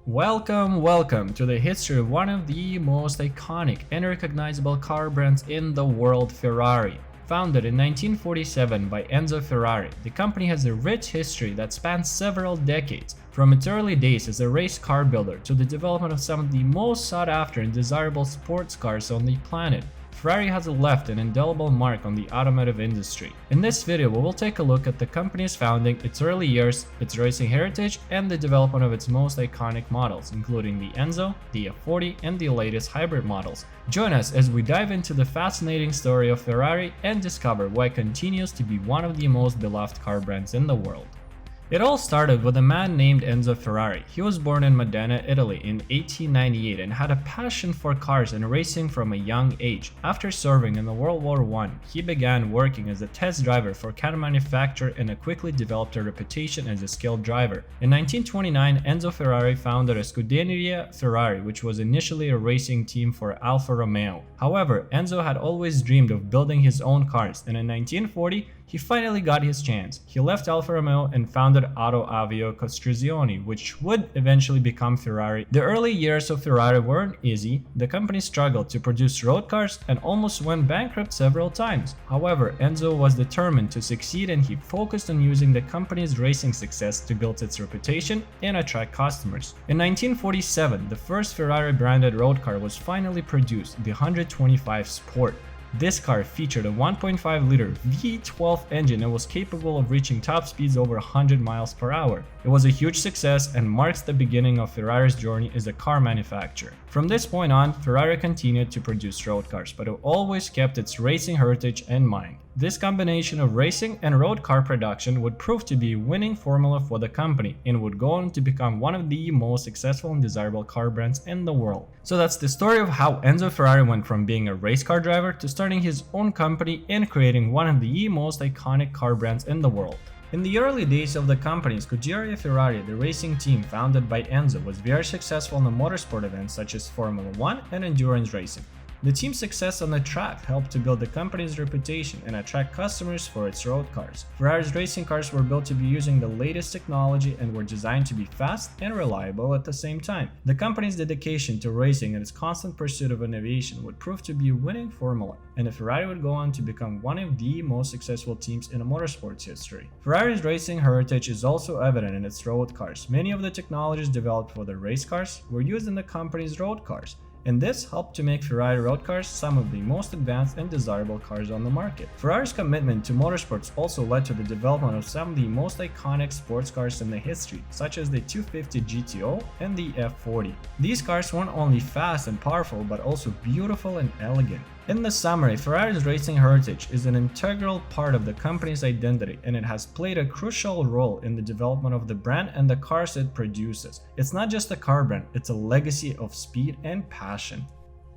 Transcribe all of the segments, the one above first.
Welcome to the history of one of the most iconic and recognizable car brands in the world, Ferrari. Founded in 1947 by Enzo Ferrari, the company has a rich history that spans several decades, from its early days as a race car builder to the development of some of the most sought after and desirable sports cars on the planet. Ferrari has left an indelible mark on the automotive industry. In this video, we will take a look at the company's founding, its early years, its racing heritage, and the development of its most iconic models, including the Enzo, the F40, and the latest hybrid models. Join us as we dive into the fascinating story of Ferrari and discover why it continues to be one of the most beloved car brands in the world. It all started with a man named Enzo Ferrari. He was born in Modena, Italy in 1898 and had a passion for cars and racing from a young age. After serving in the World War I, he began working as a test driver for a car manufacturer and quickly developed a reputation as a skilled driver. In 1929, Enzo Ferrari founded a Scuderia Ferrari, which was initially a racing team for Alfa Romeo. However, Enzo had always dreamed of building his own cars, and in 1940, he finally got his chance. He left Alfa Romeo and founded Auto Avio Costruzioni, which would eventually become Ferrari. The early years of Ferrari weren't easy. The company struggled to produce road cars and almost went bankrupt several times. However, Enzo was determined to succeed and he focused on using the company's racing success to build its reputation and attract customers. In 1947, the first Ferrari branded road car was finally produced, the 125 Sport. This car featured a 1.5-liter V12 engine and was capable of reaching top speeds over 100 miles per hour. It was a huge success and marks the beginning of Ferrari's journey as a car manufacturer. From this point on, Ferrari continued to produce road cars, but it always kept its racing heritage in mind. This combination of racing and road car production would prove to be a winning formula for the company and would go on to become one of the most successful and desirable car brands in the world. So that's the story of how Enzo Ferrari went from being a race car driver to starting his own company and creating one of the most iconic car brands in the world. In the early days of the company, Scuderia Ferrari, the racing team founded by Enzo, was very successful in the motorsport events such as Formula 1 and endurance racing. The team's success on the track helped to build the company's reputation and attract customers for its road cars. Ferrari's racing cars were built to be using the latest technology and were designed to be fast and reliable at the same time. The company's dedication to racing and its constant pursuit of innovation would prove to be a winning formula, and Ferrari would go on to become one of the most successful teams in motorsports history. Ferrari's racing heritage is also evident in its road cars. Many of the technologies developed for the race cars were used in the company's road cars, and this helped to make Ferrari road cars some of the most advanced and desirable cars on the market. Ferrari's commitment to motorsports also led to the development of some of the most iconic sports cars in the history, such as the 250 GTO and the F40. These cars weren't only fast and powerful, but also beautiful and elegant. In the summary, Ferrari's racing heritage is an integral part of the company's identity, and it has played a crucial role in the development of the brand and the cars it produces. It's not just a car brand, it's a legacy of speed and passion.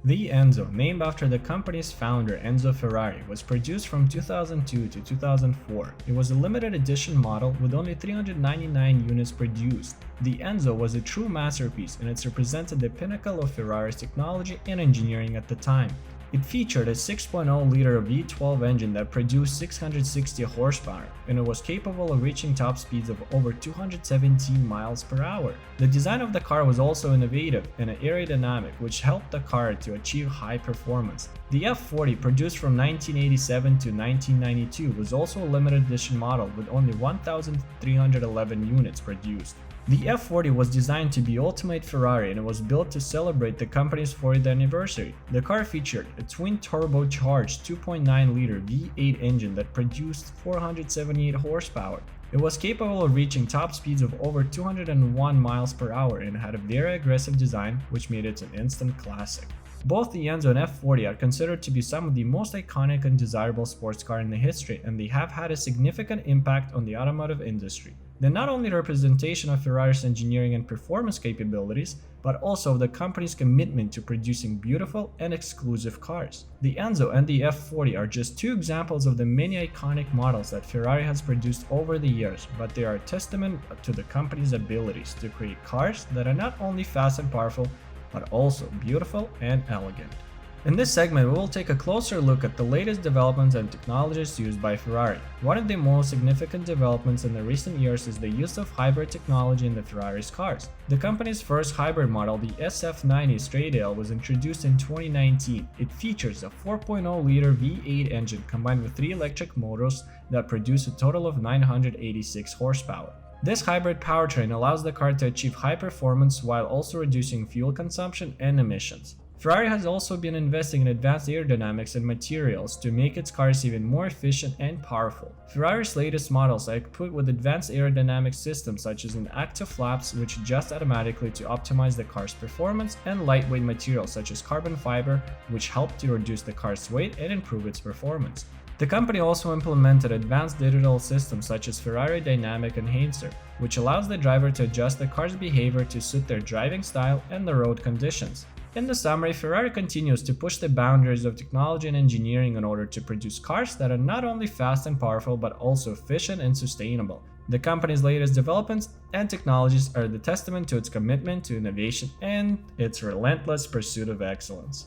The Enzo, named after the company's founder Enzo Ferrari, was produced from 2002 to 2004. It was a limited edition model with only 399 units produced. The Enzo was a true masterpiece, and it represented the pinnacle of Ferrari's technology and engineering at the time. It featured a 6.0-liter V12 engine that produced 660 horsepower, and it was capable of reaching top speeds of over 217 miles per hour. The design of the car was also innovative and aerodynamic, which helped the car to achieve high performance. The F40, produced from 1987 to 1992, was also a limited edition model with only 1,311 units produced. The F40 was designed to be ultimate Ferrari, and it was built to celebrate the company's 40th anniversary. The car featured a twin-turbocharged 2.9-liter V8 engine that produced 478 horsepower. It was capable of reaching top speeds of over 201 miles per hour and had a very aggressive design, which made it an instant classic. Both the Enzo and F40 are considered to be some of the most iconic and desirable sports cars in the history, and they have had a significant impact on the automotive industry. They're not only a representation of Ferrari's engineering and performance capabilities, but also of the company's commitment to producing beautiful and exclusive cars. The Enzo and the F40 are just two examples of the many iconic models that Ferrari has produced over the years, but they are a testament to the company's abilities to create cars that are not only fast and powerful, but also beautiful and elegant. In this segment, we will take a closer look at the latest developments and technologies used by Ferrari. One of the most significant developments in the recent years is the use of hybrid technology in the Ferrari's cars. The company's first hybrid model, the SF90 Stradale, was introduced in 2019. It features a 4.0-liter V8 engine combined with 3 electric motors that produce a total of 986 horsepower. This hybrid powertrain allows the car to achieve high performance while also reducing fuel consumption and emissions. Ferrari has also been investing in advanced aerodynamics and materials to make its cars even more efficient and powerful. Ferrari's latest models are equipped with advanced aerodynamic systems such as an active flaps which adjust automatically to optimize the car's performance, and lightweight materials such as carbon fiber which help to reduce the car's weight and improve its performance. The company also implemented advanced digital systems such as Ferrari Dynamic Enhancer, which allows the driver to adjust the car's behavior to suit their driving style and the road conditions. In the summary, Ferrari continues to push the boundaries of technology and engineering in order to produce cars that are not only fast and powerful but also efficient and sustainable. The company's latest developments and technologies are the testament to its commitment to innovation and its relentless pursuit of excellence.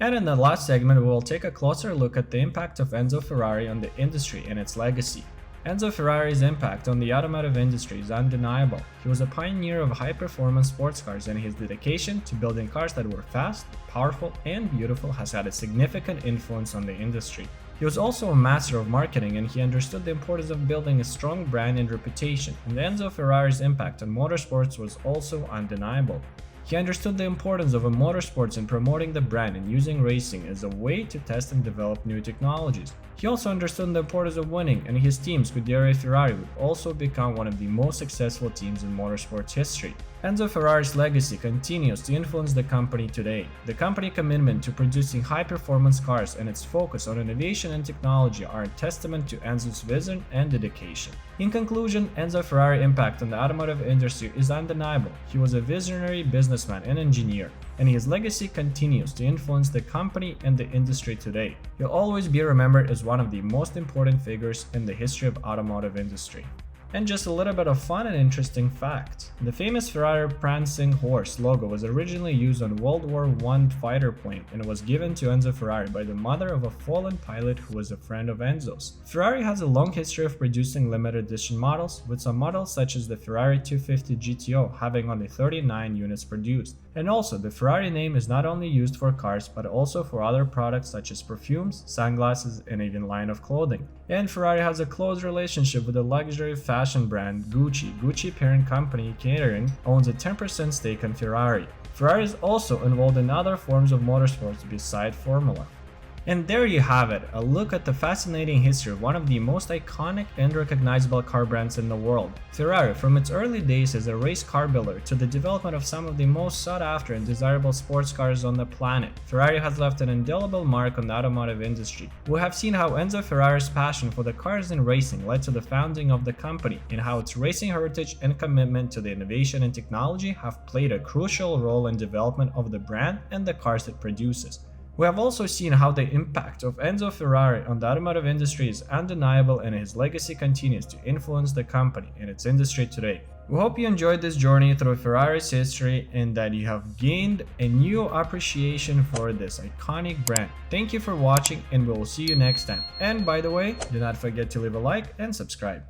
And in the last segment, we will take a closer look at the impact of Enzo Ferrari on the industry and its legacy. Enzo Ferrari's impact on the automotive industry is undeniable. He was a pioneer of high-performance sports cars, and his dedication to building cars that were fast, powerful, and beautiful has had a significant influence on the industry. He was also a master of marketing, and he understood the importance of building a strong brand and reputation, and Enzo Ferrari's impact on motorsports was also undeniable. He understood the importance of a motorsports in promoting the brand and using racing as a way to test and develop new technologies. He also understood the importance of winning, and his team, Scuderia Ferrari, would also become one of the most successful teams in motorsports history. Enzo Ferrari's legacy continues to influence the company today. The company's commitment to producing high-performance cars and its focus on innovation and technology are a testament to Enzo's vision and dedication. In conclusion, Enzo Ferrari's impact on the automotive industry is undeniable. He was a visionary businessman and engineer, and his legacy continues to influence the company and the industry today. He'll always be remembered as one of the most important figures in the history of automotive industry. And just a little bit of fun and interesting fact. The famous Ferrari prancing horse logo was originally used on World War I fighter plane and was given to Enzo Ferrari by the mother of a fallen pilot who was a friend of Enzo's. Ferrari has a long history of producing limited edition models, with some models such as the Ferrari 250 GTO having only 39 units produced. And also, the Ferrari name is not only used for cars but also for other products such as perfumes, sunglasses, and even line of clothing. And Ferrari has a close relationship with the luxury fashion brand Gucci. Gucci parent company Catering owns a 10% stake in Ferrari. Ferrari is also involved in other forms of motorsports besides Formula. And there you have it, a look at the fascinating history of one of the most iconic and recognizable car brands in the world. Ferrari, from its early days as a race car builder to the development of some of the most sought after and desirable sports cars on the planet, Ferrari has left an indelible mark on the automotive industry. We have seen how Enzo Ferrari's passion for the cars and racing led to the founding of the company, and how its racing heritage and commitment to the innovation and technology have played a crucial role in development of the brand and the cars it produces. We have also seen how the impact of Enzo Ferrari on the automotive industry is undeniable, and his legacy continues to influence the company and its industry today. We hope you enjoyed this journey through Ferrari's history and that you have gained a new appreciation for this iconic brand. Thank you for watching, and we will see you next time. And by the way, do not forget to leave a like and subscribe.